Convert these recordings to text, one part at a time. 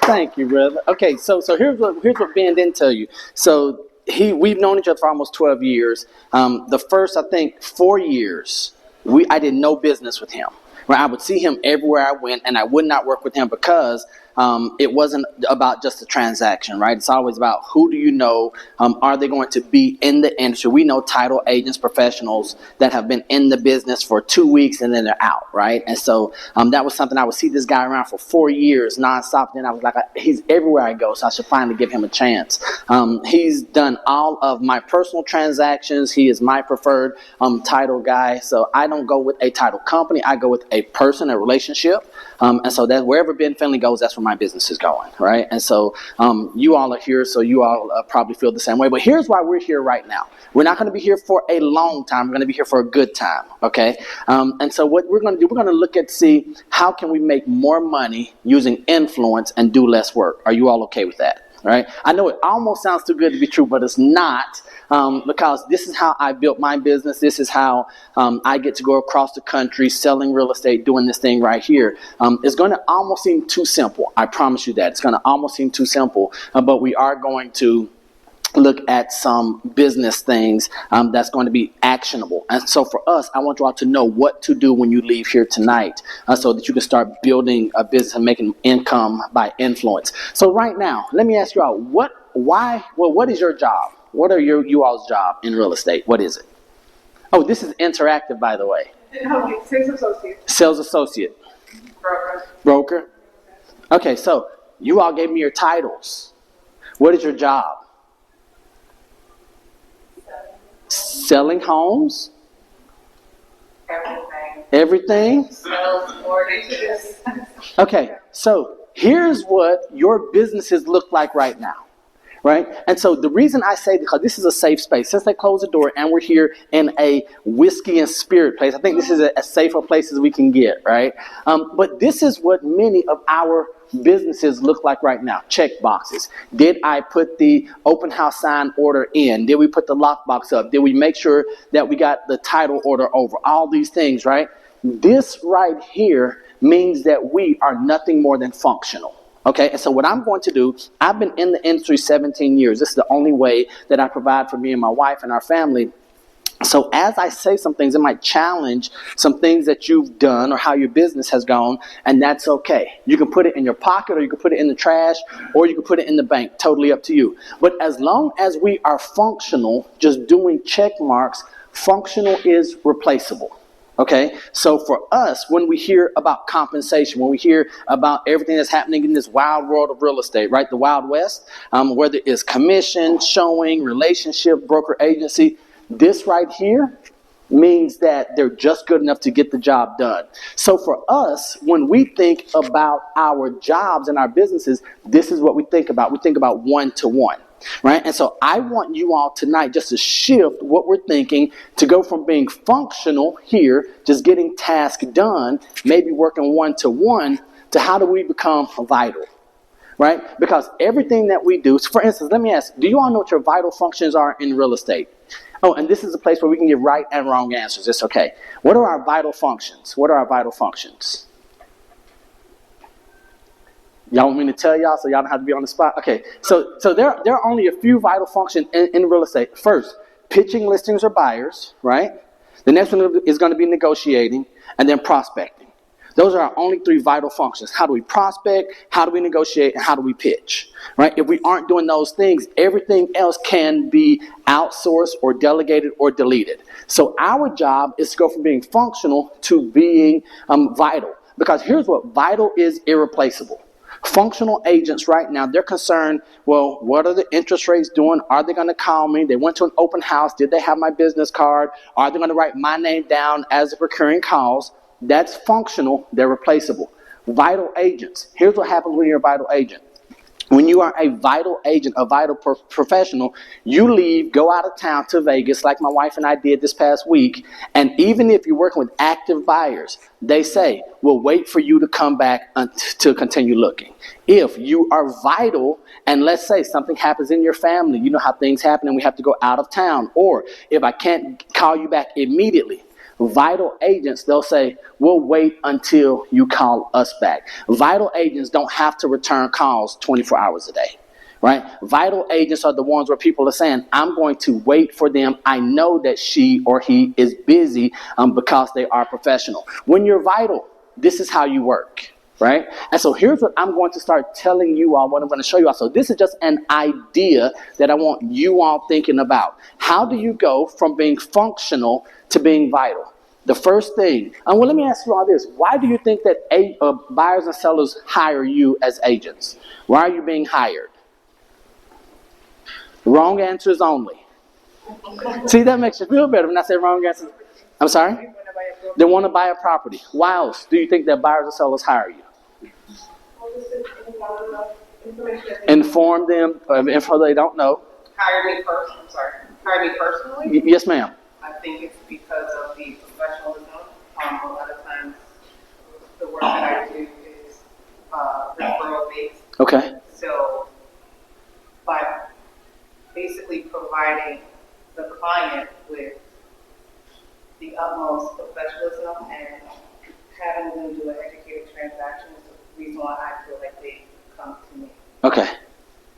Thank you, brother. Okay, so here's what Ben didn't tell you. So we've known each other for almost 12 years. The first, I think, 4 years, I did no business with him. Right? I would see him everywhere I went, and I would not work with him because it wasn't about just the transaction, right? It's always about who do you know? Are they going to be in the industry? We know title agents, professionals that have been in the business for 2 weeks and then they're out, right? And so that was something I would see this guy around for 4 years nonstop. Then I was like, he's everywhere I go, so I should finally give him a chance. He's done all of my personal transactions. He is my preferred title guy. So I don't go with a title company. I go with a person, a relationship. And so that wherever Ben Finley goes, that's where my business is going, right? And so you all are here, so you all probably feel the same way. But here's why we're here right now. We're not going to be here for a long time. We're going to be here for a good time, okay? And so what we're going to do, we're going to look at, see how can we make more money using influence and do less work. Are you all okay with that? Right? I know it almost sounds too good to be true, but it's not, because this is how I built my business. This is how I get to go across the country selling real estate, doing this thing right here. It's going to almost seem too simple. I promise you that. It's going to almost seem too simple, but we are going to look at some business things that's going to be actionable. And so for us, I want you all to know what to do when you leave here tonight so that you can start building a business and making income by influence. So right now, let me ask you all, what is your job? What are you all's job in real estate? What is it? Oh, this is interactive, by the way. No, sales associate. Sales associate. Broker. Okay, so you all gave me your titles. What is your job? Selling homes? Everything? Sales, mortgages. Okay, so here's what your businesses look like right now. Right? And so the reason I say, because this is a safe space, since they closed the door and we're here in a whiskey and spirit place, I think this is as safer place as we can get, right? But this is what many of our businesses look like right now. Check boxes. Did I put the open house sign order in? Did we put the lockbox up? Did we make sure that we got the title order over? All these things, right? This right here means that we are nothing more than functional. Okay, and so what I'm going to do, I've been in the industry 17 years. This is the only way that I provide for me and my wife and our family. So as I say some things, it might challenge some things that you've done or how your business has gone, and that's okay. You can put it in your pocket, or you can put it in the trash, or you can put it in the bank. Totally up to you. But as long as we are functional, just doing check marks, functional is replaceable. Okay, so for us, when we hear about compensation, when we hear about everything that's happening in this wild world of real estate, right, the Wild West, whether it's commission, showing, relationship, broker agency, this right here means that they're just good enough to get the job done. So for us, when we think about our jobs and our businesses, this is what we think about. We think about one-to-one. Right? And so I want you all tonight just to shift what we're thinking to go from being functional here, just getting tasks done, maybe working one-to-one, to how do we become vital? Right? Because everything that we do, for instance, let me ask, do you all know what your vital functions are in real estate? Oh, and this is a place where we can give right and wrong answers. It's okay. What are our vital functions? What are our vital functions? Y'all want me to tell y'all so y'all don't have to be on the spot? Okay, so there are only a few vital functions in real estate. First, pitching listings or buyers, right? The next one is going to be negotiating, and then prospecting. Those are our only three vital functions. How do we prospect, how do we negotiate, and how do we pitch, right? If we aren't doing those things, everything else can be outsourced or delegated or deleted. So our job is to go from being functional to being vital. Because here's what vital is: irreplaceable. Functional agents right now, they're concerned, well, what are the interest rates doing? Are they going to call me? They went to an open house. Did they have my business card? Are they going to write my name down as recurring calls? That's functional. They're replaceable. Vital agents. Here's what happens when you're a vital agent. When you are a vital agent, a vital professional, you leave, go out of town to Vegas like my wife and I did this past week, and even if you're working with active buyers, they say, we'll wait for you to come back to continue looking. If you are vital, and let's say something happens in your family, you know how things happen and we have to go out of town, or if I can't call you back immediately, Vital agents, they'll say, we'll wait until you call us back. Vital agents don't have to return calls 24 hours a day, right? Vital agents are the ones where people are saying, I'm going to wait for them. I know that she or he is busy because they are professional. When you're vital, this is how you work. Right? And so here's what I'm going to start telling you all, what I'm going to show you all. So this is just an idea that I want you all thinking about. How do you go from being functional to being vital? The first thing, and well, let me ask you all this. Why do you think that buyers and sellers hire you as agents? Why are you being hired? Wrong answers only. See, that makes you feel better when I say wrong answers. I'm sorry? They want to buy a property. Why else do you think that buyers and sellers hire you? Inform them of info they don't know. Hire me personally? Yes, ma'am. I think it's because of the professionalism. A lot of times, the work that I do is referral based. Okay. So, by basically providing the client with the utmost professionalism and having them do an educated transaction is the reason why I feel like they come to me. Okay.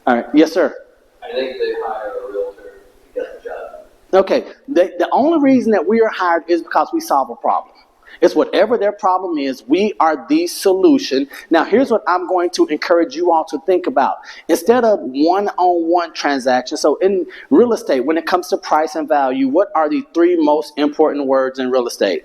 All right. Yes, sir. I think they hire a realtor to get the job. Okay. The only reason that we are hired is because we solve a problem. It's whatever their problem is, we are the solution. Now, here's what I'm going to encourage you all to think about. Instead of one-on-one transactions, so in real estate, when it comes to price and value, what are the three most important words in real estate?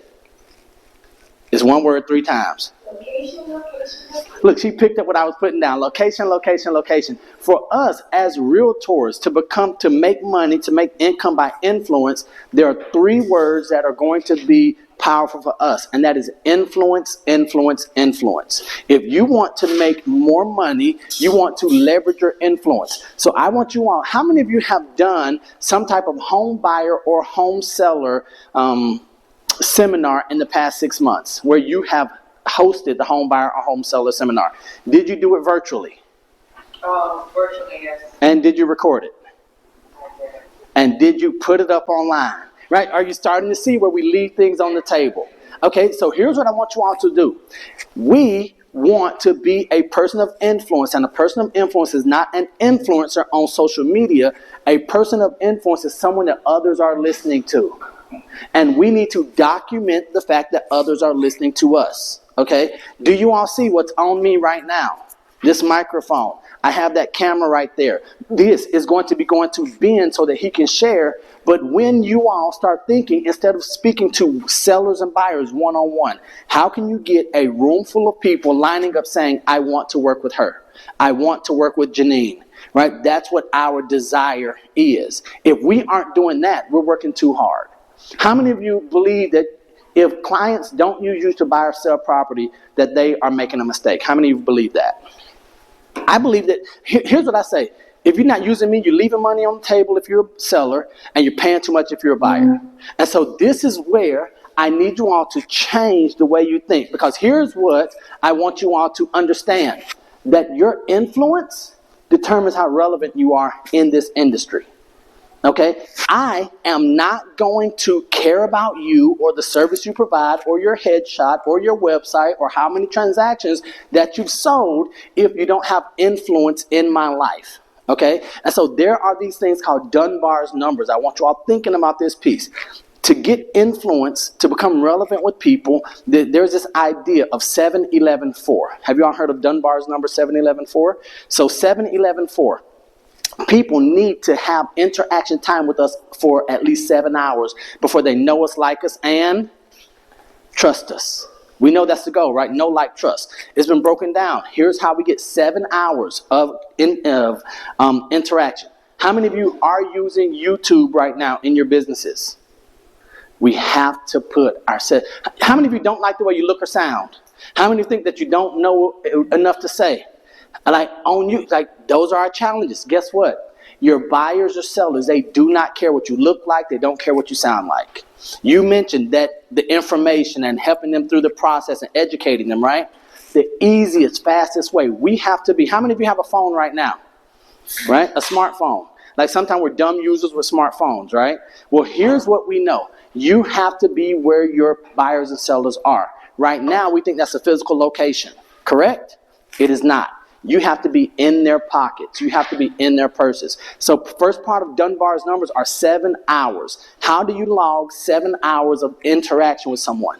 It's one word 3 times. Location, location, location. Look, she picked up what I was putting down. Location, location, location. For us as realtors to make money, to make income by influence, there are 3 words that are going to be powerful for us, and that is influence, influence, influence. If you want to make more money, you want to leverage your influence. So I want you all, how many of you have done some type of home buyer or home seller seminar in the past 6 months where you have hosted the home buyer or home seller seminar? Did you do it virtually? Virtually, yes. And did you record it? I did. And did you put it up online? Right? Are you starting to see where we leave things on the table? Okay, so here's what I want you all to do. We want to be a person of influence, and a person of influence is not an influencer on social media. A person of influence is someone that others are listening to. And we need to document the fact that others are listening to us. Okay? Do you all see what's on me right now? This microphone. I have that camera right there. This is going to be going to Ben so that he can share. But when you all start thinking, instead of speaking to sellers and buyers one-on-one, how can you get a room full of people lining up saying, I want to work with her. I want to work with Janine. Right? That's what our desire is. If we aren't doing that, we're working too hard. How many of you believe that if clients don't use you to buy or sell property, that they are making a mistake? How many of you believe that? I believe that, here's what I say. If you're not using me, you're leaving money on the table if you're a seller, and you're paying too much if you're a buyer. And so this is where I need you all to change the way you think. Because here's what I want you all to understand. That your influence determines how relevant you are in this industry. Okay? I am not going to care about you or the service you provide or your headshot or your website or how many transactions that you've sold if you don't have influence in my life. Okay? And so there are these things called Dunbar's numbers. I want you all thinking about this piece. To get influence, to become relevant with people, there's this idea of 7-11-4. Have you all heard of Dunbar's number 7-11-4? So 7-11-4. People need to have interaction time with us for at least 7 hours before they know us, like us, and trust us. We know that's the goal, right? Know, like, trust. It's been broken down. Here's how we get 7 hours of interaction. How many of you are using YouTube right now in your businesses? We have to put ourselves. How many of you don't like the way you look or sound? How many think that you don't know enough to say? Like on you, like those are our challenges. Guess what? Your buyers or sellers, they do not care what you look like. They don't care what you sound like. You mentioned that the information and helping them through the process and educating them, right? The easiest, fastest way. We have to be. How many of you have a phone right now? Right? A smartphone. Like sometimes we're dumb users with smartphones, right? Well, here's what we know. You have to be where your buyers and sellers are. Right now, we think that's a physical location. Correct? It is not. You have to be in their pockets. You have to be in their purses. So first part of Dunbar's numbers are 7 hours. How do you log 7 hours of interaction with someone?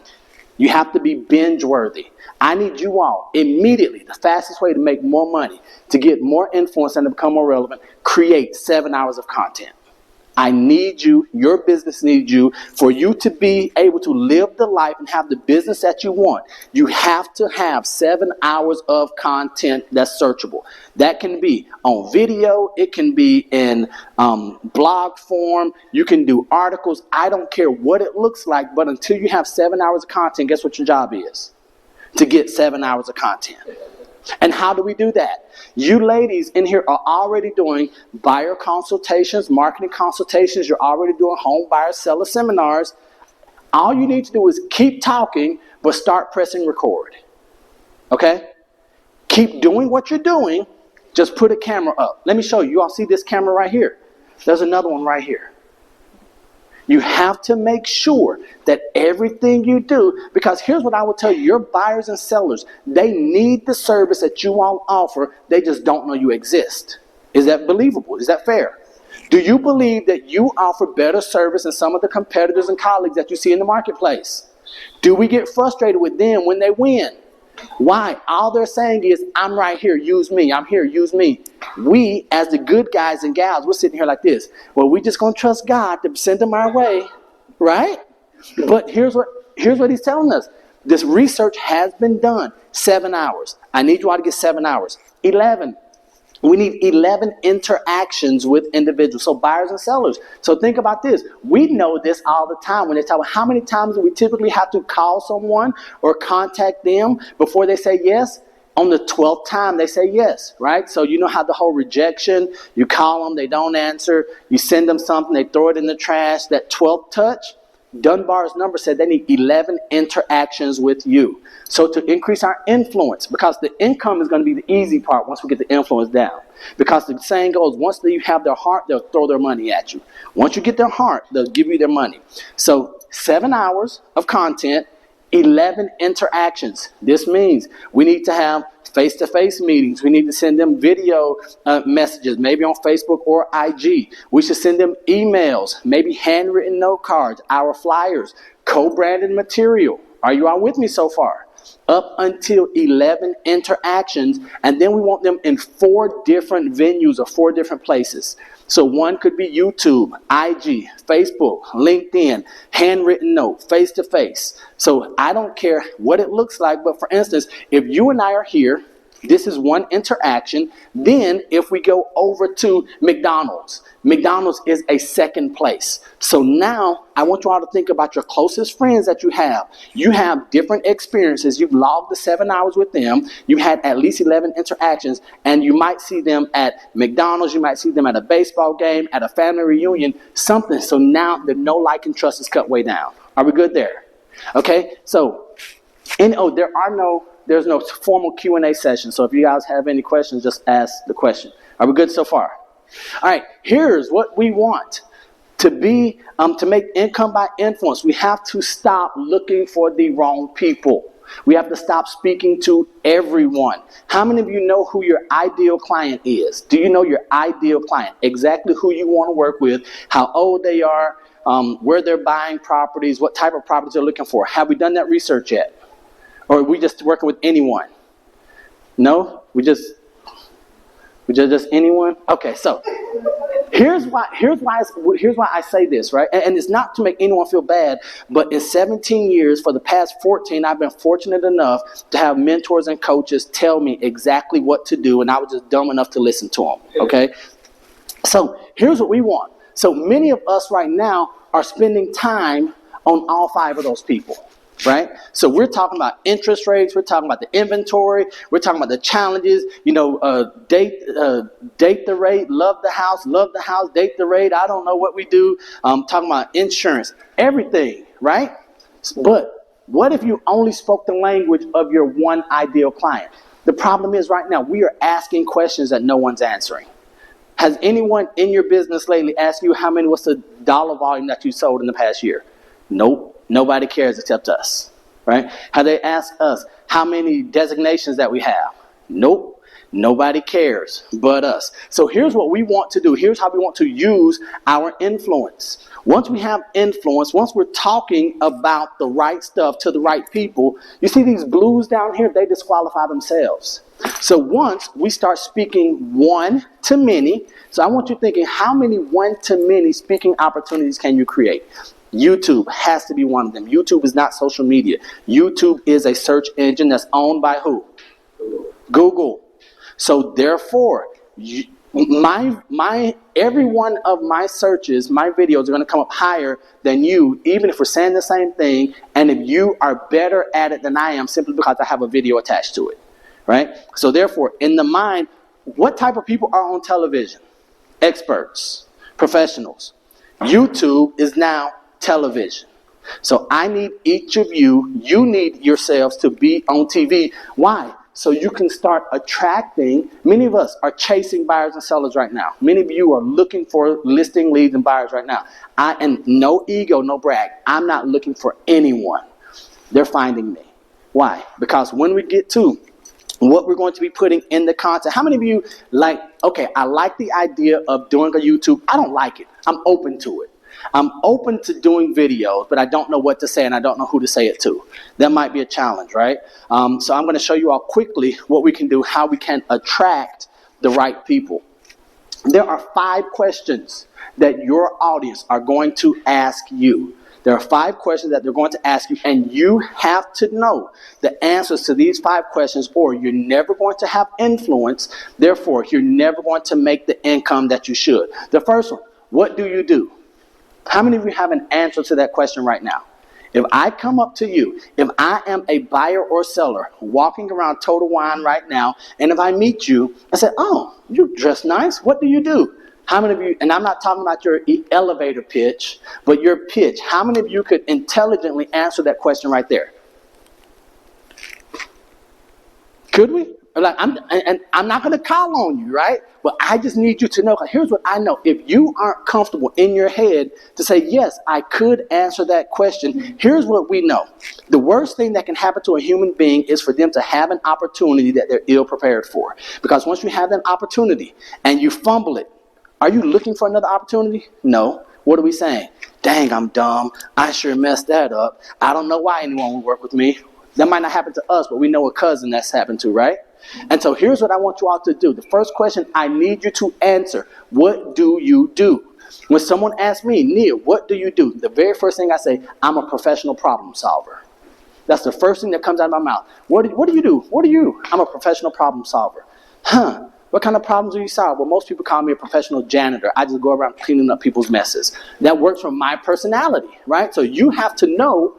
You have to be binge worthy. I need you all immediately, the fastest way to make more money, to get more influence and to become more relevant, create 7 hours of content. I need you, your business needs you, for you to be able to live the life and have the business that you want. You have to have 7 hours of content that's searchable. That can be on video, it can be in blog form, you can do articles. I don't care what it looks like, but until you have 7 hours of content, guess what your job is? To get 7 hours of content. And how do we do that? You ladies in here are already doing buyer consultations, marketing consultations. You're already doing home buyer seller seminars. All you need to do is keep talking, but start pressing record. Okay? Keep doing what you're doing. Just put a camera up. Let me show you. You all see this camera right here? There's another one right here. You have to make sure that everything you do, because here's what I will tell you, your buyers and sellers, they need the service that you all offer, they just don't know you exist. Is that believable? Is that fair? Do you believe that you offer better service than some of the competitors and colleagues that you see in the marketplace? Do we get frustrated with them when they win? Why? All they're saying is, I'm right here, use me. I'm here, use me. We, as the good guys and gals, we're sitting here like this. Well, we're just going to trust God to send them our way, right? But here's what he's telling us. This research has been done. 7 hours. I need you all to get 7 hours. 11. We need 11 interactions with individuals, so buyers and sellers. So think about this. We know this all the time when they talk about how many times do we typically have to call someone or contact them before they say yes? On the 12th time, they say yes, right? So you know how the whole rejection, you call them, they don't answer, you send them something, they throw it in the trash. That 12th touch, Dunbar's number said they need 11 interactions with you. So to increase our influence, because the income is going to be the easy part once we get the influence down. Because the saying goes, once you have their heart, they'll throw their money at you. Once you get their heart, they'll give you their money. So 7 hours of content, 11 interactions. This means we need to have face-to-face meetings. We need to send them video messages, maybe on Facebook or IG. We should send them emails, maybe handwritten note cards, our flyers, co-branded material. Are you all with me so far? Up until 11 interactions, and then we want them in 4 different venues or 4 different places. So one could be YouTube, IG, Facebook, LinkedIn, handwritten note, face-to-face. So I don't care what it looks like, but for instance, if you and I are here, this is one interaction. Then if we go over to McDonald's, McDonald's is a second place. So now I want you all to think about your closest friends that you have. You have different experiences. You've logged the 7 hours with them. You've had at least 11 interactions, and you might see them at McDonald's. You might see them at a baseball game, at a family reunion, something. So now the know, like, and trust is cut way down. Are we good there? Okay, so there's no formal Q&A session. So if you guys have any questions, just ask the question. Are we good so far? All right, here's what we want to be, to make income by influence. We have to stop looking for the wrong people. We have to stop speaking to everyone. How many of you know who your ideal client is? Do you know your ideal client? Exactly who you want to work with, how old they are, where they're buying properties, what type of properties they're looking for. Have we done that research yet? Or are we just working with anyone? No? We just anyone? Okay, so here's why I say this, right? And it's not to make anyone feel bad, but in 17 years, for the past 14, I've been fortunate enough to have mentors and coaches tell me exactly what to do, and I was just dumb enough to listen to them, okay? So here's what we want. So many of us right now are spending time on all 5 of those people. Right? So we're talking about interest rates. We're talking about the inventory. We're talking about the challenges. Date the rate, love the house, date the rate. I don't know what we do. Talking about insurance, everything, right? But what if you only spoke the language of your one ideal client? The problem is right now we are asking questions that no one's answering. Has anyone in your business lately asked you what's the dollar volume that you sold in the past year? Nope. Nobody cares except us, right? Have they asked us how many designations that we have? Nope. Nobody cares but us. So here's what we want to do. Here's how we want to use our influence. Once we have influence, once we're talking about the right stuff to the right people, you see these blues down here, they disqualify themselves. So once we start speaking one to many, so I want you thinking, how many one to many speaking opportunities can you create? YouTube has to be one of them. YouTube is not social media. YouTube is a search engine that's owned by who? Google. So therefore, every one of my searches, my videos are going to come up higher than you, even if we're saying the same thing, and if you are better at it than I am, simply because I have a video attached to it, right? So therefore, in the mind, what type of people are on television? Experts, professionals. YouTube is now television. So I need each of you need yourselves to be on TV. Why? So you can start attracting. Many of us are chasing buyers and sellers right now. Many of you are looking for listing leads and buyers right now. And no ego, no brag. I'm not looking for anyone. They're finding me. Why? Because when we get to what we're going to be putting in the content, how many of you I like the idea of doing a YouTube. I don't like it. I'm open to it. I'm open to doing videos, but I don't know what to say and I don't know who to say it to. That might be a challenge, right? So I'm going to show you all quickly what we can do, how we can attract the right people. There are 5 questions that your audience are going to ask you. There are 5 questions that they're going to ask you, and you have to know the answers to these 5 questions, or you're never going to have influence. Therefore, you're never going to make the income that you should. The first one, what do you do? How many of you have an answer to that question right now? If I come up to you, if I am a buyer or seller walking around Total Wine right now, and if I meet you, I say, oh, you dress nice. What do you do? How many of you, and I'm not talking about your elevator pitch, but your pitch. How many of you could intelligently answer that question right there? Could we? I'm not going to call on you, right? But I just need you to know. Here's what I know. If you aren't comfortable in your head to say, yes, I could answer that question, here's what we know. The worst thing that can happen to a human being is for them to have an opportunity that they're ill prepared for. Because once you have that opportunity and you fumble it, are you looking for another opportunity? No. What are we saying? Dang, I'm dumb. I sure messed that up. I don't know why anyone would work with me. That might not happen to us, but we know a cousin that's happened to, right? And so here's what I want you all to do. The first question I need you to answer. What do you do? When someone asks me, Neil, what do you do? The very first thing I say, I'm a professional problem solver. That's the first thing that comes out of my mouth. What do you do? What are you? I'm a professional problem solver. What kind of problems do you solve? Well, most people call me a professional janitor. I just go around cleaning up people's messes. That works for my personality, right? So you have to know,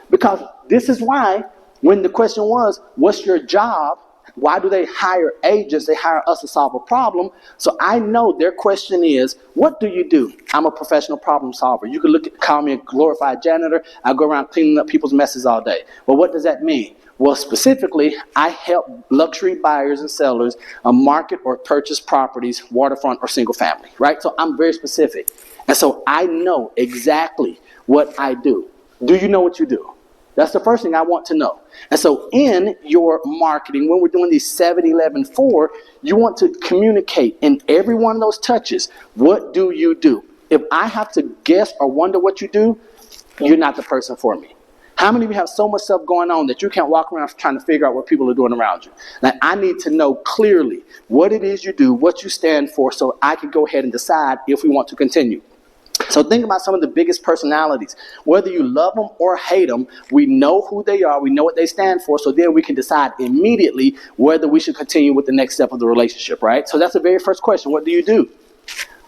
because this is why when the question was, what's your job? Why do they hire agents? They hire us to solve a problem. So I know their question is, what do you do? I'm a professional problem solver. You could call me a glorified janitor. I go around cleaning up people's messes all day. Well, what does that mean? Well, specifically, I help luxury buyers and sellers market or purchase properties, waterfront or single family, right? So I'm very specific. And so I know exactly what I do. Do you know what you do? That's the first thing I want to know. And so in your marketing, when we're doing these 7-11-4, you want to communicate in every one of those touches. What do you do? If I have to guess or wonder what you do, you're not the person for me. How many of you have so much stuff going on that you can't walk around trying to figure out what people are doing around you? Now, I need to know clearly what it is you do, what you stand for, so I can go ahead and decide if we want to continue. So think about some of the biggest personalities. Whether you love them or hate them, we know who they are, we know what they stand for, so then we can decide immediately whether we should continue with the next step of the relationship, right? So that's the very first question. What do you do?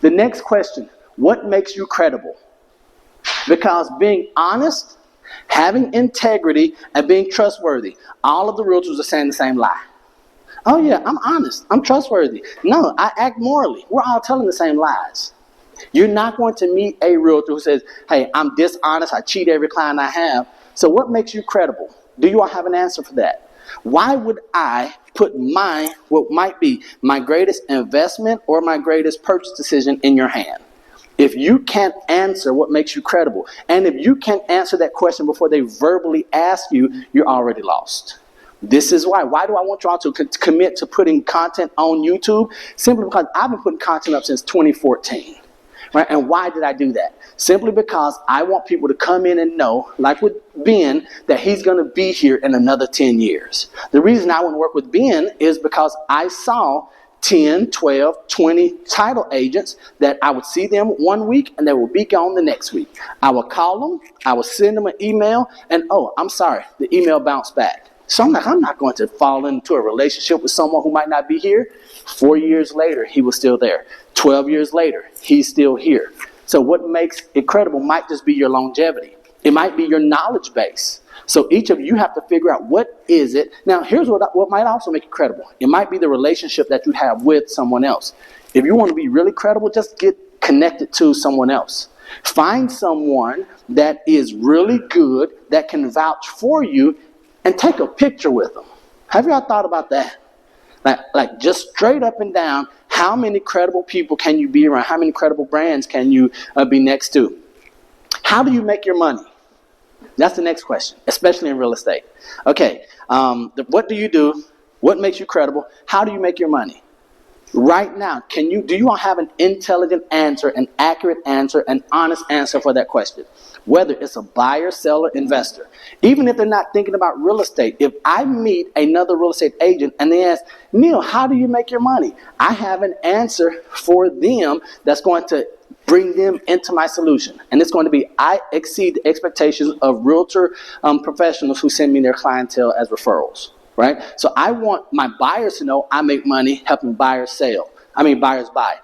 The next question, what makes you credible? Because being honest, having integrity, and being trustworthy, all of the realtors are saying the same lie. Oh yeah, I'm honest, I'm trustworthy. No, I act morally. We're all telling the same lies. You're not going to meet a realtor who says, hey, I'm dishonest, I cheat every client I have. So what makes you credible? Do you all have an answer for that? Why would I put what might be my greatest investment or my greatest purchase decision in your hand? If you can't answer what makes you credible, and if you can't answer that question before they verbally ask you, you're already lost. This is why. Why do I want y'all to commit to putting content on YouTube? Simply because I've been putting content up since 2014. Right? And why did I do that? Simply because I want people to come in and know, like with Ben, that he's going to be here in another 10 years. The reason I want to work with Ben is because I saw 10, 12, 20 title agents that I would see them one week and they would be gone the next week. I would call them, I would send them an email, and oh, I'm sorry, the email bounced back. So I'm not going to fall into a relationship with someone who might not be here. 4 years later, he was still there. 12 years later, he's still here. So what makes it credible might just be your longevity. It might be your knowledge base. So each of you have to figure out what is it. Now, here's what might also make it credible. It might be the relationship that you have with someone else. If you want to be really credible, just get connected to someone else. Find someone that is really good, that can vouch for you, and take a picture with them. Have y'all thought about that? Like just straight up and down, how many credible people can you be around? How many credible brands can you be next to? How do you make your money? That's the next question, especially in real estate. Okay, what do you do? What makes you credible? How do you make your money? Right now, do you all have an intelligent answer, an accurate answer, an honest answer for that question? Whether it's a buyer, seller, investor. Even if they're not thinking about real estate, if I meet another real estate agent and they ask, Neil, how do you make your money? I have an answer for them that's going to bring them into my solution. And it's going to be, I exceed the expectations of realtor professionals who send me their clientele as referrals. Right? So I want my buyers to know I make money helping buyers buy.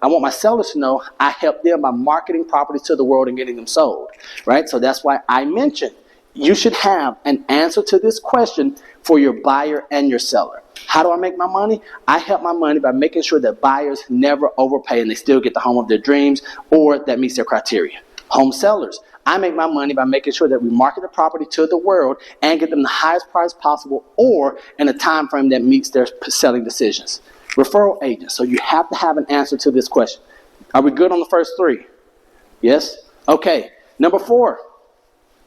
I want my sellers to know I help them by marketing properties to the world and getting them sold. Right? So that's why I mentioned you should have an answer to this question for your buyer and your seller. How do I make my money? I help my money by making sure that buyers never overpay and they still get the home of their dreams or that meets their criteria. Home sellers. I make my money by making sure that we market the property to the world and get them the highest price possible or in a time frame that meets their selling decisions. Referral agents. So you have to have an answer to this question. Are we good on the first three? Yes? Okay. Number 4.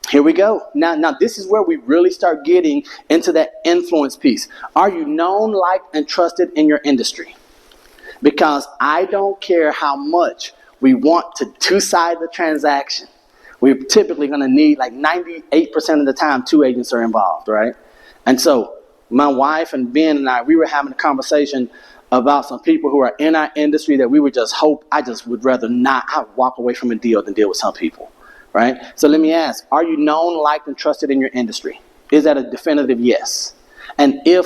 Here we go. Now this is where we really start getting into that influence piece. Are you known, liked, and trusted in your industry? Because I don't care how much we want to two-side the transaction. We're typically going to need, like 98% of the time, 2 agents are involved, right? And so my wife and Ben and I, we were having a conversation about some people who are in our industry that we would just hope, I just would rather not, I would walk away from a deal than deal with some people, right? So let me ask, are you known, liked, and trusted in your industry? Is that a definitive yes? And if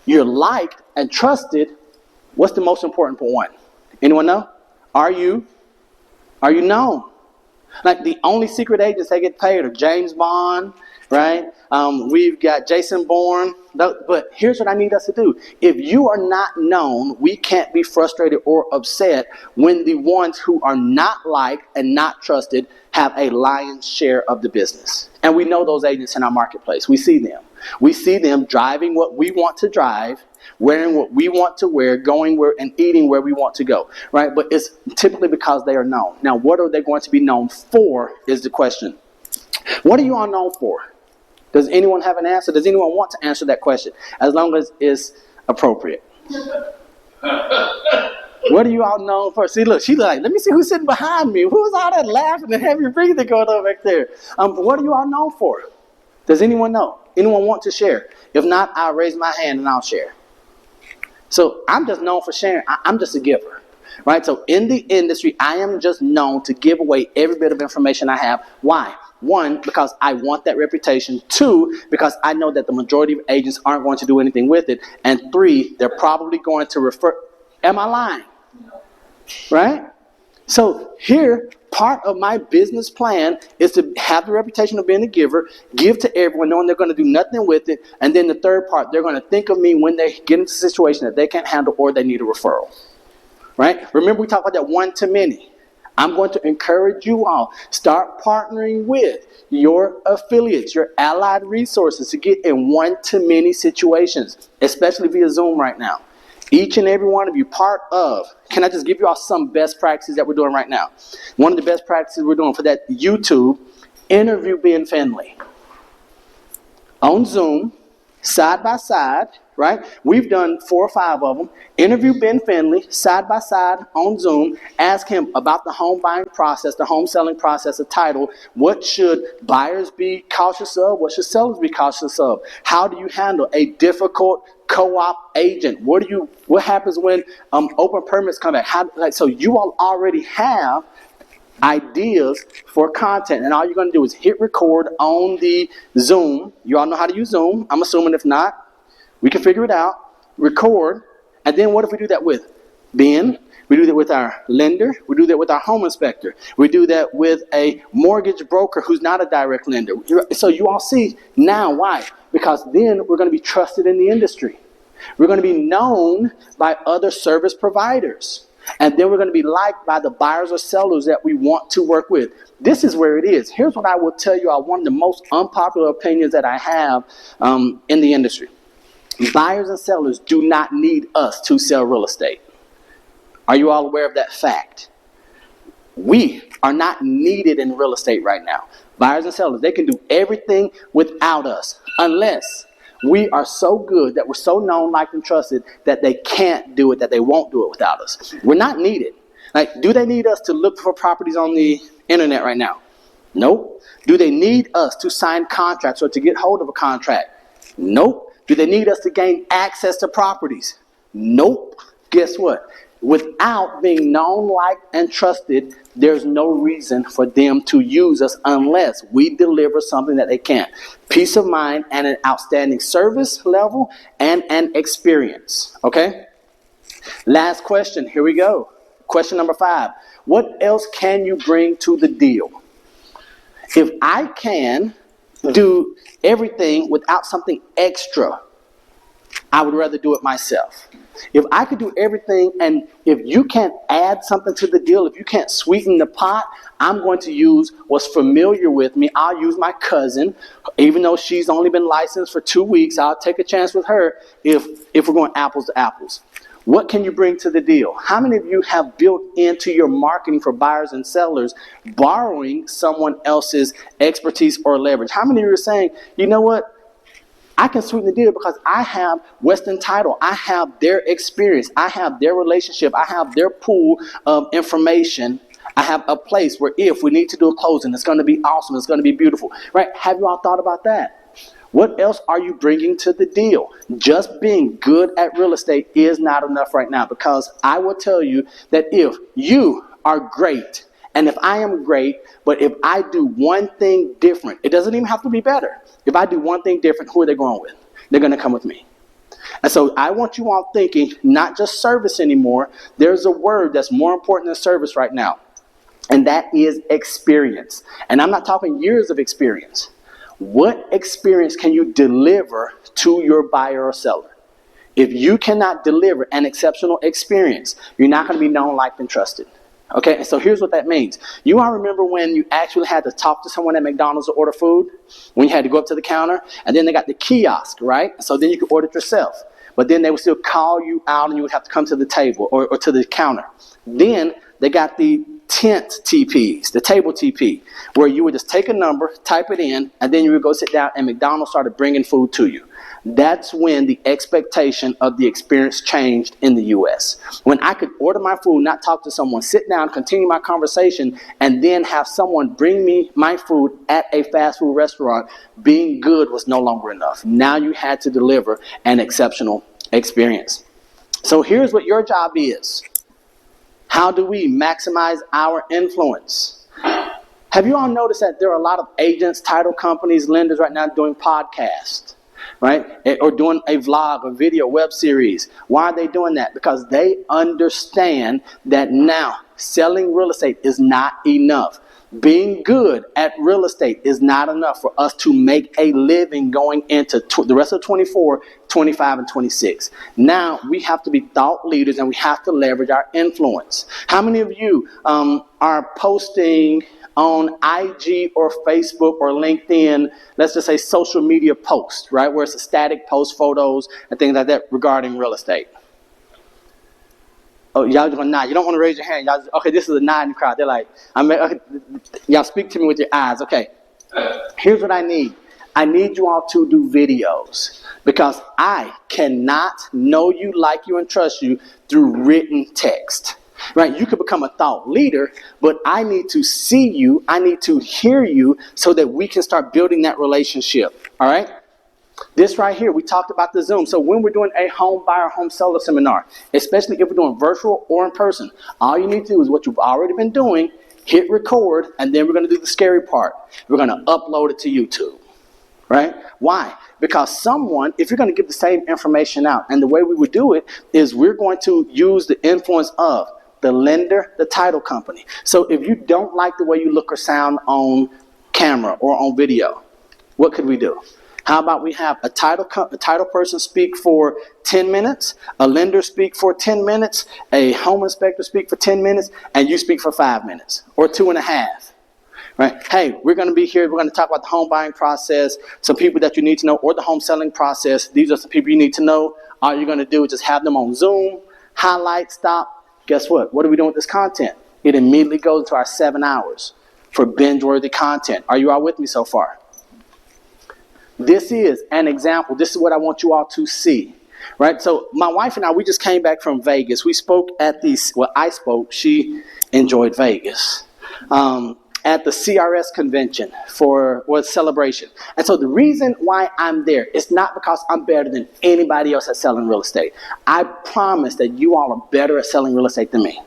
you're liked and trusted, what's the most important one? Anyone know? Are you known? Like the only secret agents that get paid are James Bond, right? We've got Jason Bourne. But here's what I need us to do. If you are not known, we can't be frustrated or upset when the ones who are not liked and not trusted have a lion's share of the business. And we know those agents in our marketplace. We see them. We see them driving what we want to drive, wearing what we want to wear, going where and eating where we want to go, right? But it's typically because they are known. Now, what are they going to be known for is the question. What are you all known for? Does anyone have an answer? Does anyone want to answer that question? As long as it's appropriate. What are you all known for? See, look, she's like, let me see who's sitting behind me. Who's all that laughing and heavy breathing going on back there? What are you all known for? Does anyone know? Anyone want to share? If not, I'll raise my hand and I'll share. So I'm just known for sharing. I'm just a giver, right? So in the industry, I am just known to give away every bit of information I have. Why? 1, because I want that reputation. 2, because I know that the majority of agents aren't going to do anything with it. And 3, they're probably going to refer. Am I lying? Right? So here, part of my business plan is to have the reputation of being a giver, give to everyone, knowing they're going to do nothing with it. And then the third part, they're going to think of me when they get into a situation that they can't handle or they need a referral. Right? Remember, we talked about that one-to-many. I'm going to encourage you all, start partnering with your affiliates, your allied resources to get in one-to-many situations, especially via Zoom right now. Each and every one of you part of. Can I just give you all some best practices that we're doing right now? One of the best practices we're doing for that YouTube, interview Ben Finley. On Zoom, side by side, right? We've done 4 or 5 of them. Interview Ben Finley, side by side on Zoom. Ask him about the home buying process, the home selling process, the title. What should buyers be cautious of? What should sellers be cautious of? How do you handle a difficult co-op agent? What happens when open permits come back? So you all already have ideas for content, and all you're going to do is hit record on the Zoom. You all know how to use Zoom. I'm assuming if not, we can figure it out. Record, and then what if we do that with Ben? We do that with our lender. We do that with our home inspector. We do that with a mortgage broker who's not a direct lender. So you all see now why? Because then we're going to be trusted in the industry. We're going to be known by other service providers. And then we're going to be liked by the buyers or sellers that we want to work with. This is where it is. Here's what I will tell you, one of the most unpopular opinions that I have in the industry. Buyers and sellers do not need us to sell real estate. Are you all aware of that fact? We are not needed in real estate right now. Buyers and sellers, they can do everything without us unless we are so good that we're so known, liked, and trusted that they can't do it, that they won't do it without us. We're not needed. Like, do they need us to look for properties on the internet right now? Nope. Do they need us to sign contracts or to get hold of a contract? Nope. Do they need us to gain access to properties? Nope. Guess what? Without being known, liked, and trusted, there's no reason for them to use us unless we deliver something that they can't. Peace of mind and an outstanding service level and an experience. Okay? Last question. Here we go. Question number 5. What else can you bring to the deal? If I can do everything without something extra, I would rather do it myself. If I could do everything, and if you can't add something to the deal, if you can't sweeten the pot, I'm going to use what's familiar with me. I'll use my cousin, even though she's only been licensed for 2 weeks. I'll take a chance with her if we're going apples to apples. What can you bring to the deal? How many of you have built into your marketing for buyers and sellers borrowing someone else's expertise or leverage? How many of you are saying, you know what? I can sweeten the deal because I have Western Title. I have their experience. I have their relationship. I have their pool of information. I have a place where if we need to do a closing, it's going to be awesome. It's going to be beautiful. Right? Have you all thought about that? What else are you bringing to the deal? Just being good at real estate is not enough right now, because I will tell you that if you are great, and if I am great, but if I do one thing different, it doesn't even have to be better. If I do one thing different, who are they going with? They're going to come with me. And so I want you all thinking not just service anymore. There's a word that's more important than service right now, and that is experience. And I'm not talking years of experience. What experience can you deliver to your buyer or seller? If you cannot deliver an exceptional experience, you're not going to be known, liked, and trusted. Okay, and so here's what that means. You all remember when you actually had to talk to someone at McDonald's to order food? When you had to go up to the counter, and then they got the kiosk, right? So then you could order it yourself. But then they would still call you out, and you would have to come to the table or to the counter. Then they got the tent TPs, the table TP, where you would just take a number, type it in, and then you would go sit down, and McDonald's started bringing food to you. That's when the expectation of the experience changed in the U.S. When I could order my food, not talk to someone, sit down, continue my conversation, and then have someone bring me my food at a fast food restaurant, being good was no longer enough. Now you had to deliver an exceptional experience. So here's what your job is. How do we maximize our influence? Have you all noticed that there are a lot of agents, title companies, lenders right now doing podcasts? Right? Or doing a vlog, a video, web series. Why are they doing that? Because they understand that now selling real estate is not enough. Being good at real estate is not enough for us to make a living going into the rest of 24, 25, and 26. Now we have to be thought leaders, and we have to leverage our influence. How many of you are posting on IG or Facebook or LinkedIn, let's just say social media posts, right? Where it's a static post, photos and things like that regarding real estate. Oh, y'all going to nod. You don't want to raise your hand. Y'all okay, this is a nodding crowd. They're like, okay, y'all speak to me with your eyes. Okay. Here's what I need. I need you all to do videos because I cannot know you, like you, and trust you through written text. Right? You could become a thought leader, but I need to see you. I need to hear you so that we can start building that relationship. All right? This right here, we talked about the Zoom. So when we're doing a home buyer, home seller seminar, especially if we're doing virtual or in person, all you need to do is what you've already been doing, hit record, and then we're going to do the scary part. We're going to upload it to YouTube. Right? Why? Because someone, if you're going to give the same information out, and the way we would do it is we're going to use the influence of the lender, the title company. So if you don't like the way you look or sound on camera or on video, what could we do? How about we have a title person speak for 10 minutes, a lender speak for 10 minutes, a home inspector speak for 10 minutes, and you speak for 5 minutes or 2.5. Right? Hey, we're going to be here. We're going to talk about the home buying process, some people that you need to know, or the home selling process. These are some people you need to know. All you're going to do is just have them on Zoom, highlight, stop. Guess what? What are we doing with this content? It immediately goes to our 7 hours for binge-worthy content. Are you all with me so far? This is an example. This is what I want you all to see. Right? So my wife and I, we just came back from Vegas. We spoke at I spoke. She enjoyed Vegas. At the CRS convention for celebration. And so the reason why I'm there is not because I'm better than anybody else at selling real estate. I promise that you all are better at selling real estate than me.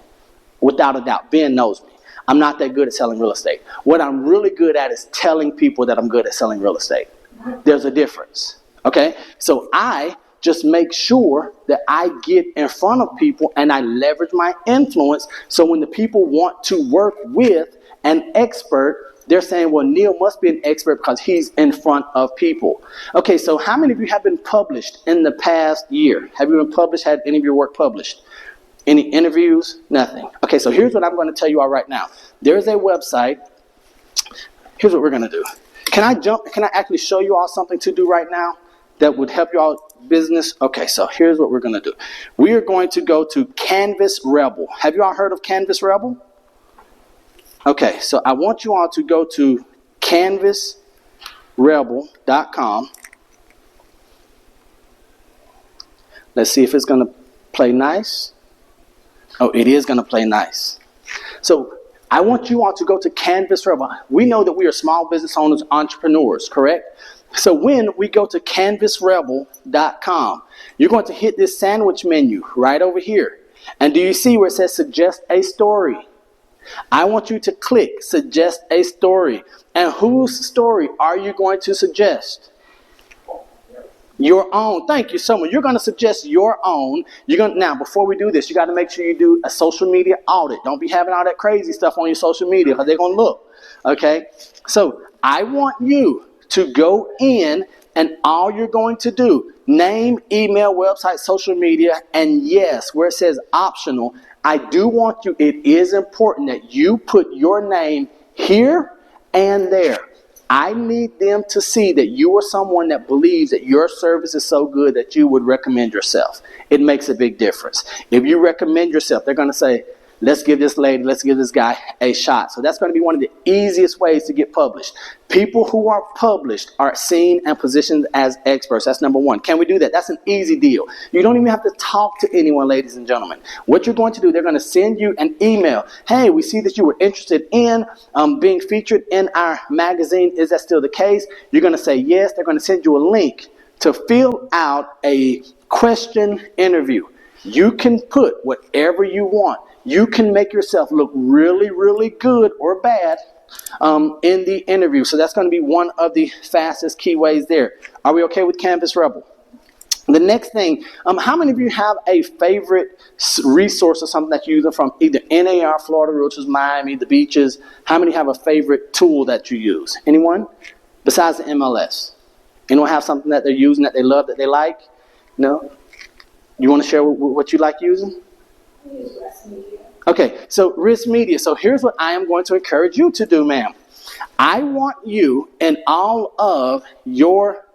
Without a doubt. Ben knows me. I'm not that good at selling real estate. What I'm really good at is telling people that I'm good at selling real estate. There's a difference. Okay? So I just make sure that I get in front of people and I leverage my influence so when the people want to work with an expert, they're saying, well, Neil must be an expert because he's in front of people. Okay, so how many of you have been published in the past year? Have you been published? Had any of your work published? Any interviews? Nothing. Okay, so here's what I'm going to tell you all right now. There's a website. Here's what we're going to do. Can I actually show you all something to do right now that would help you all business? Okay, so here's what we're going to do. We are going to go to Canvas Rebel. Have you all heard of Canvas Rebel? Okay, so I want you all to go to canvasrebel.com. Let's see if it's going to play nice. Oh, it is going to play nice. So I want you all to go to Canvas Rebel. We know that we are small business owners, entrepreneurs, correct? So when we go to canvasrebel.com, you're going to hit this sandwich menu right over here. And do you see where it says suggest a story? I want you to click suggest a story. And whose story are you going to suggest? Your own. Thank you so much. You're going to suggest your own. Now, before we do this, you got to make sure you do a social media audit. Don't be having all that crazy stuff on your social media because they're going to look. Okay? So I want you to go in and all you're going to do, name, email, website, social media, and yes, where it says optional, I do want you, it is important that you put your name here and there. I need them to see that you are someone that believes that your service is so good that you would recommend yourself. It makes a big difference. If you recommend yourself, they're going to say, let's give this lady, let's give this guy a shot. So that's going to be one of the easiest ways to get published. People who are published are seen and positioned as experts. That's number one. Can we do that? That's an easy deal. You don't even have to talk to anyone, ladies and gentlemen. What you're going to do, they're going to send you an email. Hey, we see that you were interested in being featured in our magazine. Is that still the case? You're going to say yes. They're going to send you a link to fill out a question interview. You can put whatever you want. You can make yourself look really, really good or bad in the interview. So that's going to be one of the fastest key ways there. Are we okay with Canvas Rebel? The next thing, how many of you have a favorite resource or something that you're using from either NAR, Florida Realtors, Miami, the beaches? How many have a favorite tool that you use? Anyone? Besides the MLS? Anyone have something that they're using that they love, that they like? No? You want to share what you like using? Okay, so Risk Media. So here's what I am going to encourage you to do, ma'am. I want you in all of your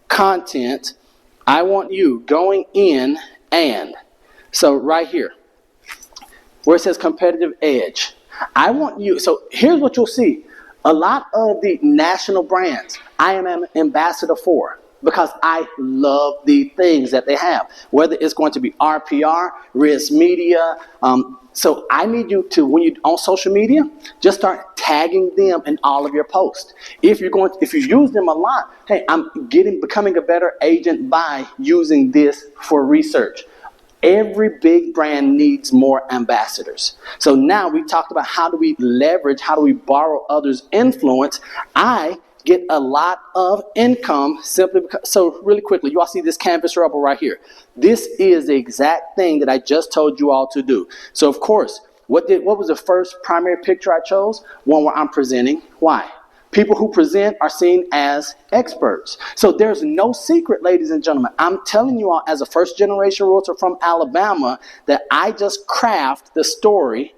content, I want you going in and, so right here, where it says competitive edge. I want you, so here's what you'll see. A lot of the national brands I am an ambassador for because I love the things that they have, whether it's going to be RPR, Riz Media. So I need you to, when you're on social media, just start tagging them in all of your posts. If you use them a lot, hey, I'm becoming a better agent by using this for research. Every big brand needs more ambassadors. So now we talked about how do we leverage, how do we borrow others' influence. I get a lot of income simply because, so really quickly, you all see this canvas rubber right here. This is the exact thing that I just told you all to do. So of course, what was the first primary picture I chose? One where I'm presenting. Why? People who present are seen as experts. So there's no secret, ladies and gentlemen. I'm telling you all as a first generation realtor from Alabama that I just craft the story.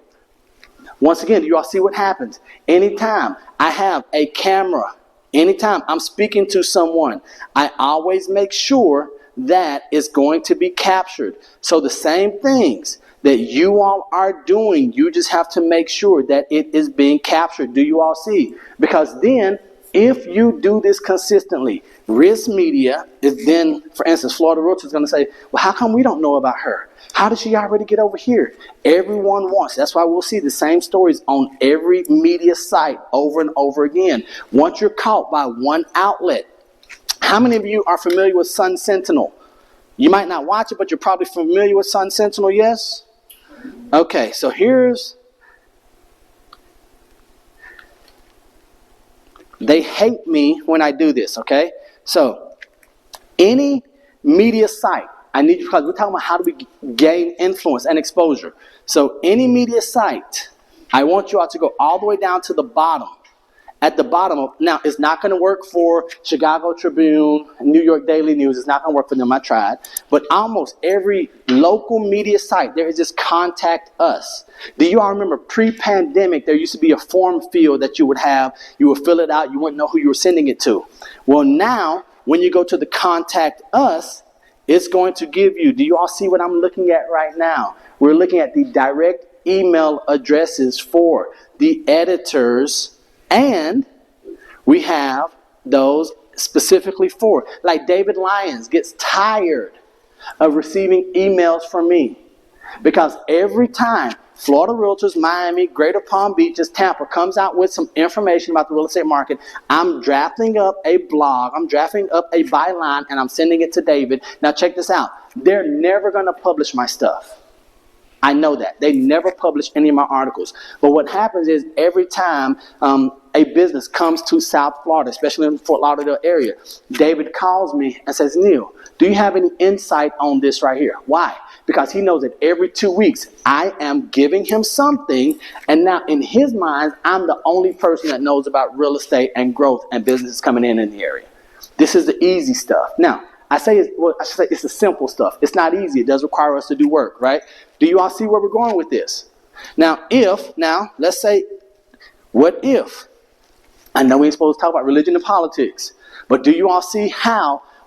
Once again, do you all see what happens? Anytime I have a camera, anytime I'm speaking to someone, I always make sure that it's going to be captured. So the same things that you all are doing, you just have to make sure that it is being captured. Do you all see? Because then, if you do this consistently, Riz Media is then, for instance, Florida Realtor is going to say, well, how come we don't know about her? How did she already get over here? Everyone wants. That's why we'll see the same stories on every media site over and over again. Once you're caught by one outlet, how many of you are familiar with Sun Sentinel? You might not watch it, but you're probably familiar with Sun Sentinel, yes? Okay, so they hate me when I do this, okay? So, any media site, I need you, because we're talking about how do we gain influence and exposure. So, any media site, I want you all to go all the way down to the bottom. At the bottom, now it's not going to work for Chicago Tribune, New York Daily News. It's not going to work for them. I tried. But almost every local media site, there is this contact us. Do you all remember pre-pandemic, there used to be a form field that you would have. You would fill it out. You wouldn't know who you were sending it to. Well, now, when you go to the contact us, it's going to give you, do you all see what I'm looking at right now? We're looking at the direct email addresses for the editors. And we have those specifically for, like David Lyons gets tired of receiving emails from me because every time Florida Realtors, Miami, Greater Palm Beaches, Tampa comes out with some information about the real estate market, I'm drafting up a blog, I'm drafting up a byline, and I'm sending it to David. Now check this out. They're never going to publish my stuff. I know that. They never publish any of my articles. But what happens is every time a business comes to South Florida, especially in the Fort Lauderdale area, David calls me and says, Neil, do you have any insight on this right here? Why? Because he knows that every 2 weeks I am giving him something, and now in his mind, I'm the only person that knows about real estate and growth and businesses coming in the area. This is the easy stuff. Now, I should say it's the simple stuff. It's not easy. It does require us to do work, right? Do you all see where we're going with this? Now, let's say, what if? I know we ain't supposed to talk about religion and politics, but do you all see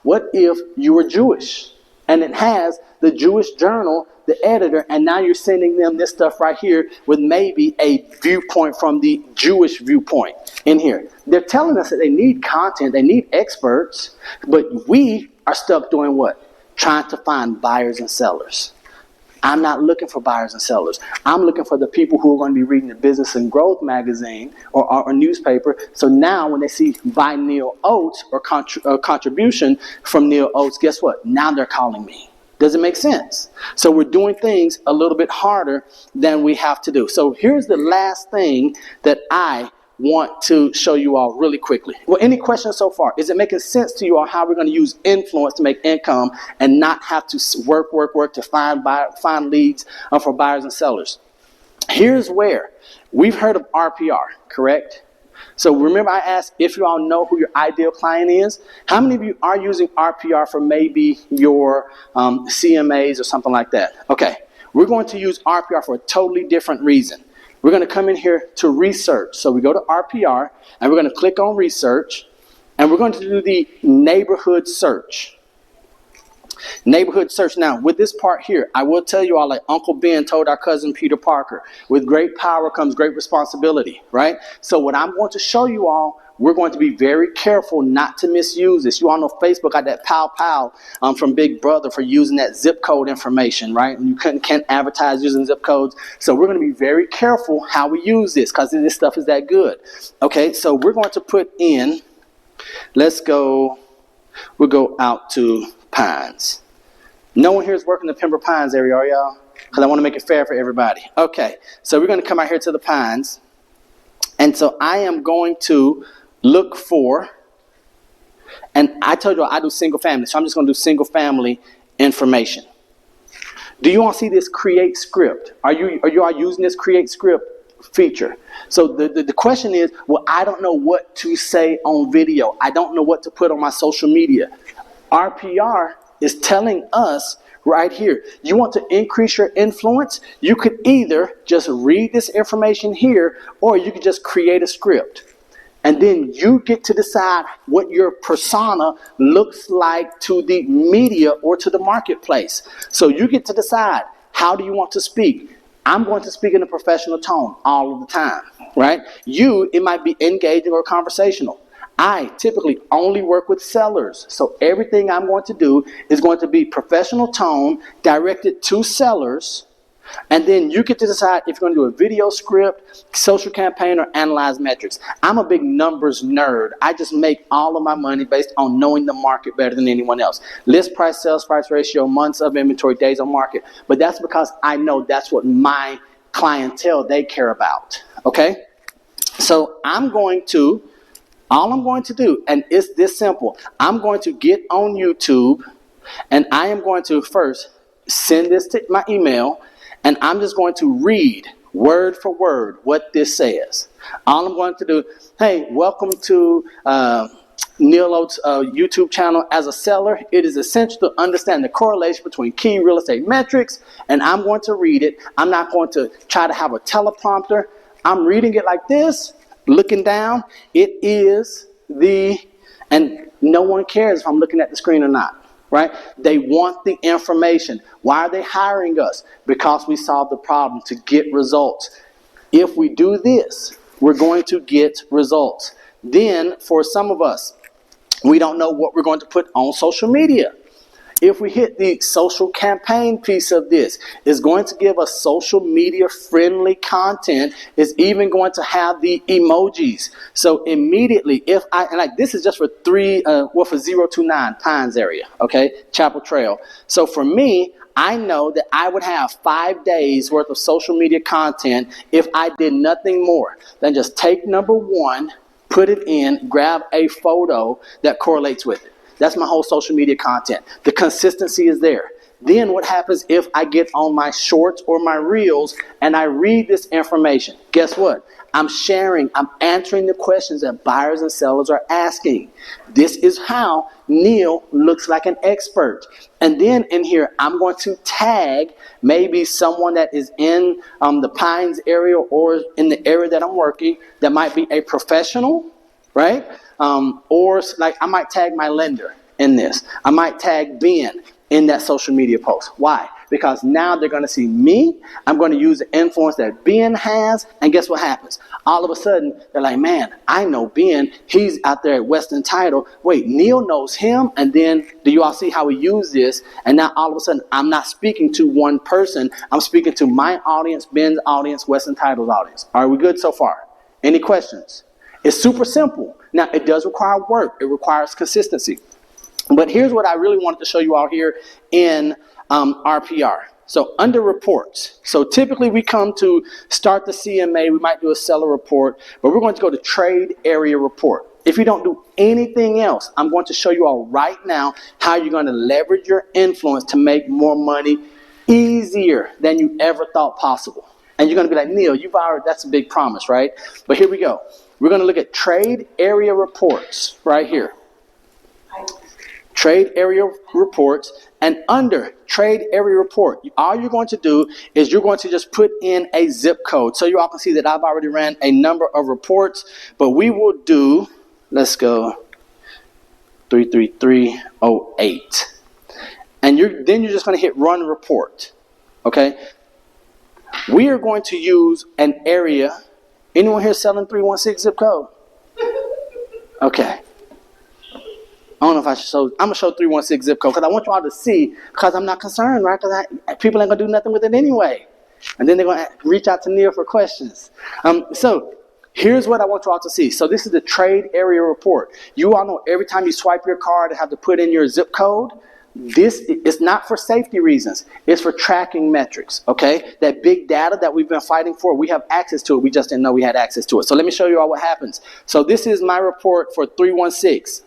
what if you were Jewish? And it has the Jewish Journal, the editor, and now you're sending them this stuff right here with maybe a viewpoint from the Jewish viewpoint in here. They're telling us that they need content, they need experts, but we are stuck doing what? Trying to find buyers and sellers. I'm not looking for buyers and sellers. I'm looking for the people who are going to be reading the Business and Growth magazine or newspaper. So now when they see by Neil Oates or contribution from Neil Oates, guess what? Now they're calling me. Does it make sense? So we're doing things a little bit harder than we have to do. So here's the last thing that I want to show you all really quickly. Well, any questions so far? Is it making sense to you all how we're going to use influence to make income and not have to work to find leads for buyers and sellers? Here's where we've heard of RPR, correct? So remember I asked if you all know who your ideal client is. How many of you are using RPR for maybe your CMAs or something like that? Okay, we're going to use RPR for a totally different reason. We're going to come in here to research. So we go to RPR, and we're going to click on research, and we're going to do the neighborhood search. Neighborhood search. Now, with this part here, I will tell you all, like Uncle Ben told our cousin Peter Parker, with great power comes great responsibility, right? So what I'm going to show you all, we're going to be very careful not to misuse this. You all know Facebook got that pow from Big Brother for using that zip code information, right? And you can't advertise using zip codes. So we're going to be very careful how we use this because this stuff is that good. Okay, so we're going to put in, we'll go out to Pines. No one here is working the Pembroke Pines area, are y'all? Because I want to make it fair for everybody. Okay, so we're going to come out here to the Pines. And so I am going to look for, and I told you I do single family, so I'm just going to do single family information. Do you all see this create script? Are you all using this create script feature? So the question is, well, I don't know what to say on video. I don't know what to put on my social media. RPR is telling us right here, you want to increase your influence? You could either just read this information here, or you could just create a script. And then you get to decide what your persona looks like to the media or to the marketplace. So you get to decide, how do you want to speak? I'm going to speak in a professional tone all of the time, right? It might be engaging or conversational. I typically only work with sellers. So everything I'm going to do is going to be professional tone directed to sellers. And then you get to decide if you're going to do a video script, social campaign, or analyze metrics. I'm a big numbers nerd. I just make all of my money based on knowing the market better than anyone else. List price, sales price ratio, months of inventory, days on market. But that's because I know that's what my clientele, they care about. Okay? So all I'm going to do, and it's this simple, I'm going to get on YouTube, and I am going to first send this to my email, and I'm just going to read word for word what this says. All I'm going to do, hey, welcome to Neil Oates' YouTube channel. As a seller, it is essential to understand the correlation between key real estate metrics, and I'm going to read it. I'm not going to try to have a teleprompter. I'm reading it like this, looking down. It is and no one cares if I'm looking at the screen or not. Right? They want the information. Why are they hiring us? Because we solve the problem to get results. If we do this, we're going to get results. Then, for some of us, we don't know what we're going to put on social media. If we hit the social campaign piece of this, it's going to give us social media friendly content. It's even going to have the emojis. So immediately, this is just for 029 Pines area, okay, Chapel Trail. So for me, I know that I would have 5 days worth of social media content if I did nothing more than just take number one, put it in, grab a photo that correlates with it. That's my whole social media content. The consistency is there. Then what happens if I get on my shorts or my reels and I read this information? Guess what? I'm answering the questions that buyers and sellers are asking. This is how Neil looks like an expert. And then in here, I'm going to tag maybe someone that is in the Pines area or in the area that I'm working that might be a professional, right? Or like I might tag my lender in this. I might tag Ben in that social media post. Why? Because now they're going to see me. I'm going to use the influence that Ben has. And guess what happens? All of a sudden, they're like, man, I know Ben. He's out there at Western Title. Wait, Neil knows him. And then do you all see how we use this? And now all of a sudden, I'm not speaking to one person. I'm speaking to my audience, Ben's audience, Western Title's audience. Are we good so far? Any questions? It's super simple. Now, it does require work. It requires consistency. But here's what I really wanted to show you all here in RPR. So under reports. So typically we come to start the CMA. We might do a seller report. But we're going to go to trade area report. If you don't do anything else, I'm going to show you all right now how you're going to leverage your influence to make more money easier than you ever thought possible. And you're going to be like, Neil, that's a big promise, right? But here we go. We're going to look at trade area reports right here. Trade area reports, and under trade area report, all you're going to do is you're going to just put in a zip code. So you all can see that I've already ran a number of reports, but we will do, let's go 33308. And then you're just going to hit run report. Okay? We are going to use an area. Anyone here selling 316 zip code? Okay. I don't know if I should show. I'm going to show 316 zip code because I want you all to see, because I'm not concerned, right? Because people ain't going to do nothing with it anyway. And then they're going to reach out to Neil for questions. So here's what I want you all to see. So this is the trade area report. You all know every time you swipe your card, you have to put in your zip code. This is not for safety reasons. It's for tracking metrics, okay? That big data that we've been fighting for, we have access to it. We just didn't know we had access to it. So let me show you all what happens. So this is my report for 316.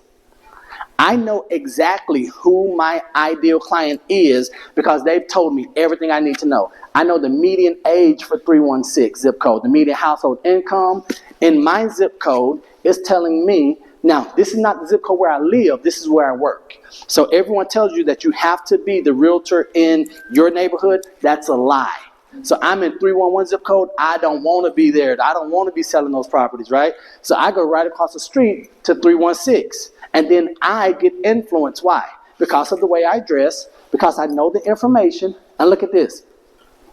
I know exactly who my ideal client is because they've told me everything I need to know. I know the median age for 316 zip code, the median household income. In my zip code is telling me, now this is not the zip code where I live, this is where I work. So everyone tells you that you have to be the realtor in your neighborhood. That's a lie. So I'm in 311 zip code. I don't want to be there. I don't want to be selling those properties, right? So I go right across the street to 316. And then I get influenced. Why? Because of the way I dress, because I know the information. And look at this.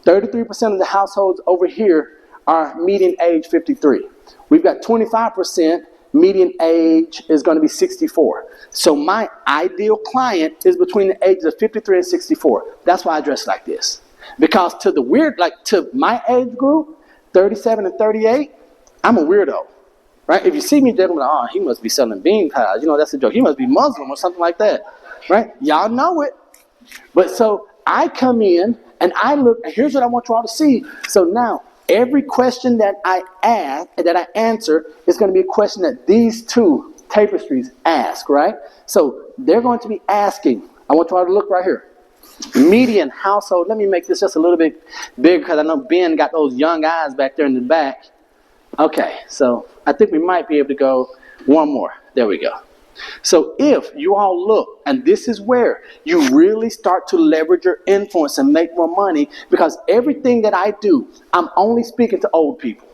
33% of the households over here are median age 53. We've got 25%, median age is going to be 64. So my ideal client is between the ages of 53 and 64. That's why I dress like this. Because to the weird, like to my age group, 37 and 38, I'm a weirdo. Right? If you see me, they're going to be like, oh, he must be selling bean pies. You know, that's a joke. He must be Muslim or something like that. Right? Y'all know it. But so I come in and I look, and here's what I want you all to see. So now, every question that I ask, that I answer, is going to be a question that these two tapestries ask, right? So they're going to be asking, I want you all to look right here. Median household, let me make this just a little bit bigger because I know Ben got those young eyes back there in the back. Okay, so I think we might be able to go one more. There we go. So if you all look, and this is where you really start to leverage your influence and make more money, because everything that I do, I'm only speaking to old people.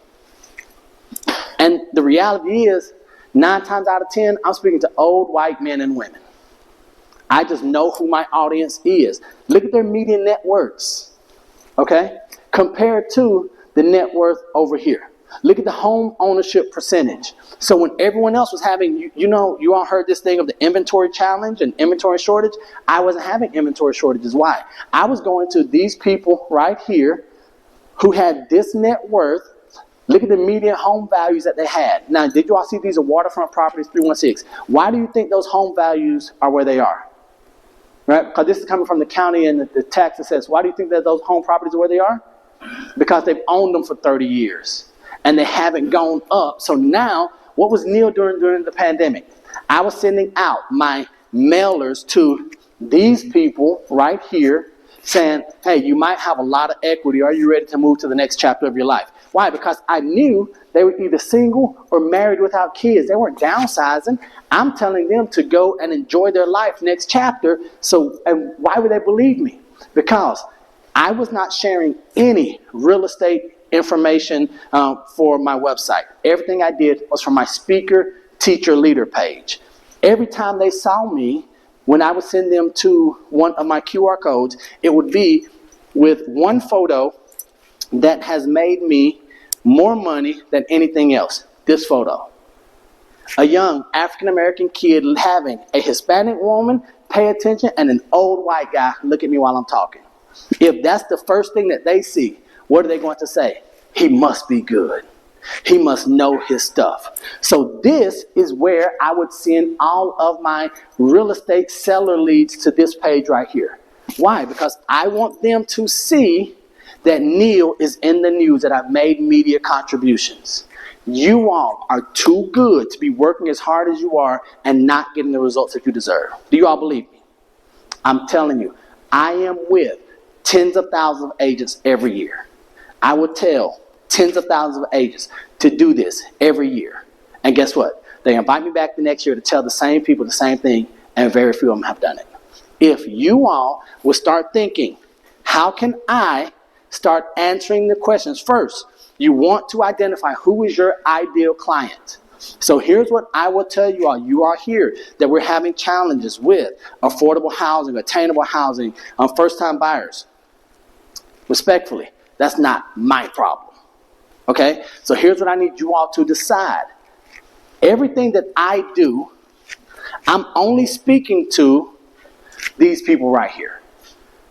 And the reality is, 9 times out of 10, I'm speaking to old white men and women. I just know who my audience is. Look at their median net worths, okay? Compared to the net worth over here. Look at the home ownership percentage. So when everyone else was having, you all heard this thing of the inventory challenge and inventory shortage. I wasn't having inventory shortages. Why? I was going to these people right here who had this net worth. Look at the median home values that they had. Now, did you all see these are waterfront properties, 316? Why do you think those home values are where they are? Right? Because this is coming from the county and the tax assessment. Why do you think that those home properties are where they are? Because they've owned them for 30 years. And they haven't gone up. So now, what was Neil doing during the pandemic? I was sending out my mailers to these people right here saying, hey, you might have a lot of equity. Are you ready to move to the next chapter of your life? Why? Because I knew they were either single or married without kids. They weren't downsizing. I'm telling them to go and enjoy their life next chapter. So, and why would they believe me? Because I was not sharing any real estate information for my website. Everything I did was from my speaker, teacher, leader page. Every time they saw me, when I would send them to one of my QR codes, it would be with one photo that has made me more money than anything else. This photo. A young African-American kid having a Hispanic woman pay attention and an old white guy look at me while I'm talking. If that's the first thing that they see, what are they going to say? He must be good. He must know his stuff. So this is where I would send all of my real estate seller leads to this page right here. Why? Because I want them to see that Neil is in the news, that I've made media contributions. You all are too good to be working as hard as you are and not getting the results that you deserve. Do you all believe me? I'm telling you, I am with tens of thousands of agents every year. I would tell tens of thousands of agents to do this every year. And guess what? They invite me back the next year to tell the same people the same thing, and very few of them have done it. If you all will start thinking, how can I start answering the questions? First, you want to identify who is your ideal client. So here's what I will tell you all. You are here that we're having challenges with affordable housing, attainable housing, first-time buyers. Respectfully, that's not my problem. Okay? So here's what I need you all to decide. Everything that I do, I'm only speaking to these people right here.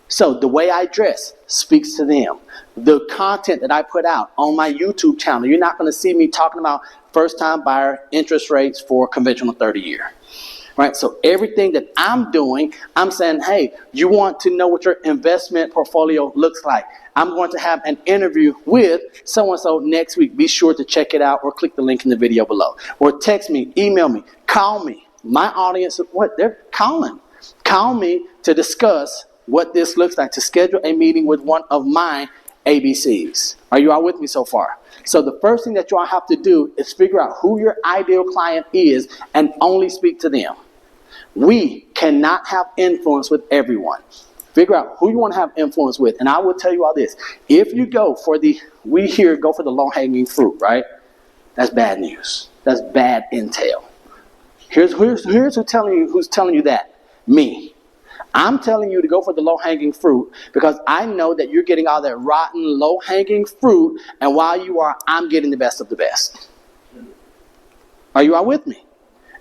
So the way I dress speaks to them. The content that I put out on my YouTube channel, you're not going to see me talking about first-time buyer interest rates for conventional 30-year. Right? So everything that I'm doing, I'm saying, hey, you want to know what your investment portfolio looks like. I'm going to have an interview with so-and-so next week. Be sure to check it out or click the link in the video below. Or text me, email me, call me. My audience, they're calling. Call me to discuss what this looks like, to schedule a meeting with one of my ABCs. Are you all with me so far? So the first thing that you all have to do is figure out who your ideal client is and only speak to them. We cannot have influence with everyone. Figure out who you want to have influence with. And I will tell you all this. If you go for the low-hanging fruit, right? That's bad news. That's bad intel. Here's who's telling you that. Me. I'm telling you to go for the low-hanging fruit because I know that you're getting all that rotten, low-hanging fruit, and while you are, I'm getting the best of the best. Are you all with me?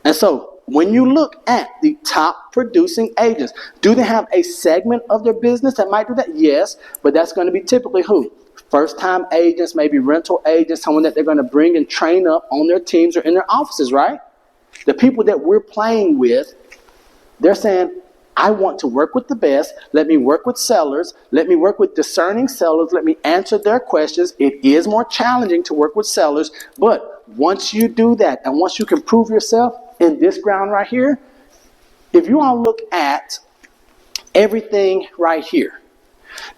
And so, when you look at the top producing agents, do they have a segment of their business that might do that? Yes, but that's going to be typically who? First-time agents, maybe rental agents, someone that they're going to bring and train up on their teams or in their offices, right? The people that we're playing with, they're saying, I want to work with the best. Let me work with sellers. Let me work with discerning sellers. Let me answer their questions. It is more challenging to work with sellers, but once you do that and once you can prove yourself in this ground right here, if you all look at everything right here,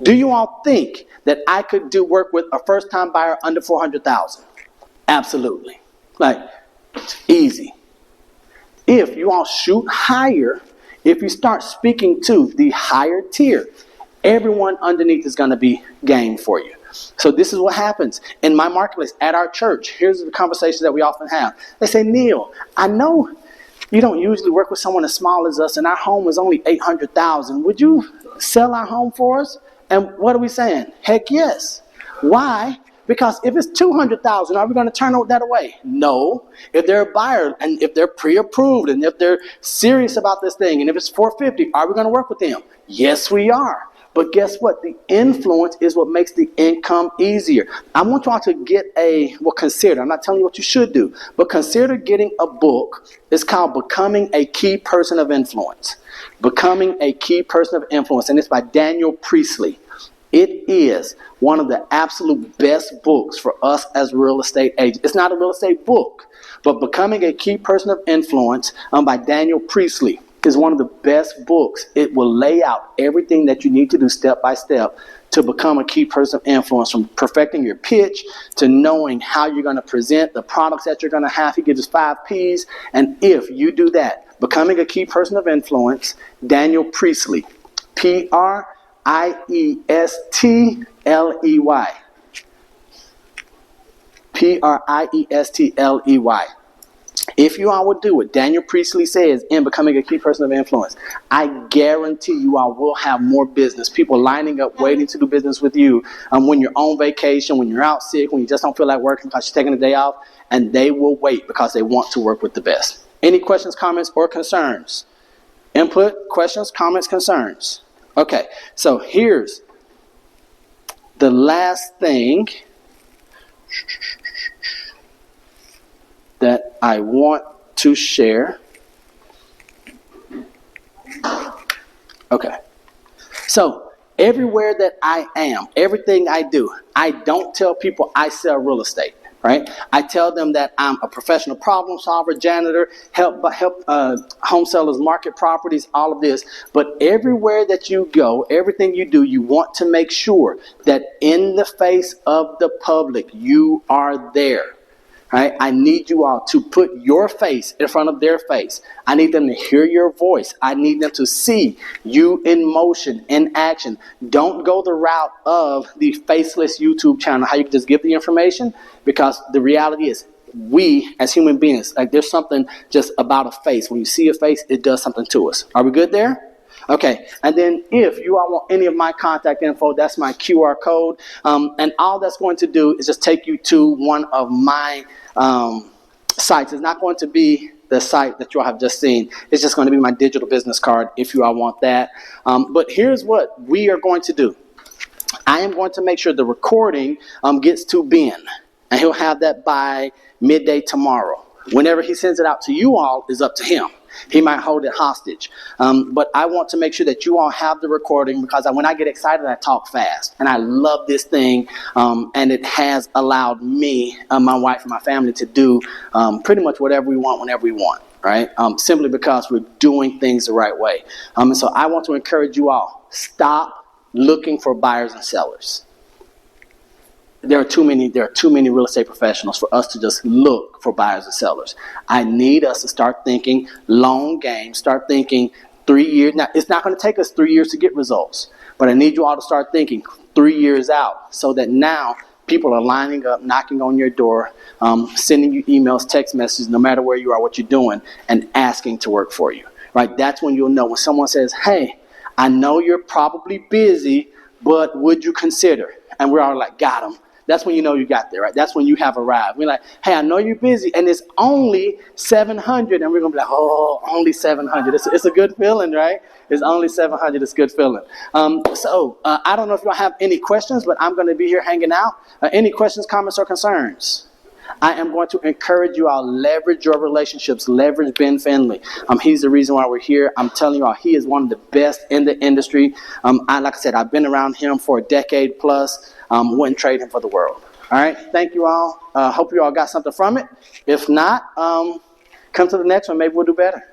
do you all think that I could do work with a first-time buyer under $400,000? Absolutely. Like, easy. If you all shoot higher, if you start speaking to the higher tier, everyone underneath is going to be game for you. So this is what happens in my marketplace at our church. Here's the conversation that we often have. They say, Neil, I know you don't usually work with someone as small as us, and our home is only $800,000. Would you sell our home for us? And what are we saying? Heck yes. Why? Because if it's $200,000, are we going to turn that away? No. If they're a buyer and if they're pre-approved and if they're serious about this thing and if it's $450,000, are we going to work with them? Yes, we are. But guess what? The influence is what makes the income easier. I want you all to get consider. I'm not telling you what you should do, but consider getting a book. It's called Becoming a Key Person of Influence. Becoming a Key Person of Influence. And it's by Daniel Priestley. It is one of the absolute best books for us as real estate agents. It's not a real estate book, but Becoming a Key Person of Influence by Daniel Priestley is one of the best books. It will lay out everything that you need to do step by step to become a key person of influence, from perfecting your pitch to knowing how you're going to present the products that you're going to have. He gives us 5 P's. And if you do that, Becoming a Key Person of Influence, Daniel Priestley, Priestley. Priestley. If you all would do what Daniel Priestley says in Becoming a Key Person of Influence, I guarantee you all will have more business. People lining up, waiting to do business with you when you're on vacation, when you're out sick, when you just don't feel like working because you're taking a day off, and they will wait because they want to work with the best. Any questions, comments, or concerns? Input, questions, comments, concerns? Okay, so here's the last thing that I want to share. Okay, so everywhere that I am, everything I do, I don't tell people I sell real estate, right? I tell them that I'm a professional problem solver, janitor, help home sellers market properties, all of this. But everywhere that you go, everything you do, you want to make sure that in the face of the public, you are there. Right? I need you all to put your face in front of their face. I need them to hear your voice. I need them to see you in motion, in action. Don't go the route of the faceless YouTube channel, how you can just give the information, because the reality is we as human beings, like there's something just about a face. When you see a face, it does something to us. Are we good there? Okay, and then if you all want any of my contact info, that's my QR code. And all that's going to do is just take you to one of my sites. It's not going to be the site that you all have just seen. It's just going to be my digital business card if you all want that. But here's what we are going to do. I am going to make sure the recording gets to Ben, and he'll have that by midday tomorrow. Whenever he sends it out to you all is up to him. He might hold it hostage. But I want to make sure that you all have the recording, because when I get excited, I talk fast. And I love this thing. And it has allowed me, my wife, and my family to do pretty much whatever we want, whenever we want. Right? Simply because we're doing things the right way. And so I want to encourage you all, stop looking for buyers and sellers. There are too many real estate professionals for us to just look for buyers and sellers. I need us to start thinking long game, start thinking 3 years. Now, it's not going to take us 3 years to get results, but I need you all to start thinking 3 years out, so that now people are lining up, knocking on your door, sending you emails, text messages, no matter where you are, what you're doing, and asking to work for you. Right? That's when you'll know. When someone says, hey, I know you're probably busy, but would you consider? And we're all like, got them. That's when you know you got there, right? That's when you have arrived. We're like, hey, I know you're busy, and it's only 700, and we're going to be like, oh, only 700. It's a good feeling, right? It's only 700. It's a good feeling. So I don't know if y'all have any questions, but I'm going to be here hanging out. Any questions, comments, or concerns? I am going to encourage you all, leverage your relationships, leverage Ben Finley. He's the reason why we're here. I'm telling you all, he is one of the best in the industry. Like I said, I've been around him for a decade plus. Wouldn't trade him for the world. All right, thank you all. Hope you all got something from it. If not, come to the next one. Maybe we'll do better.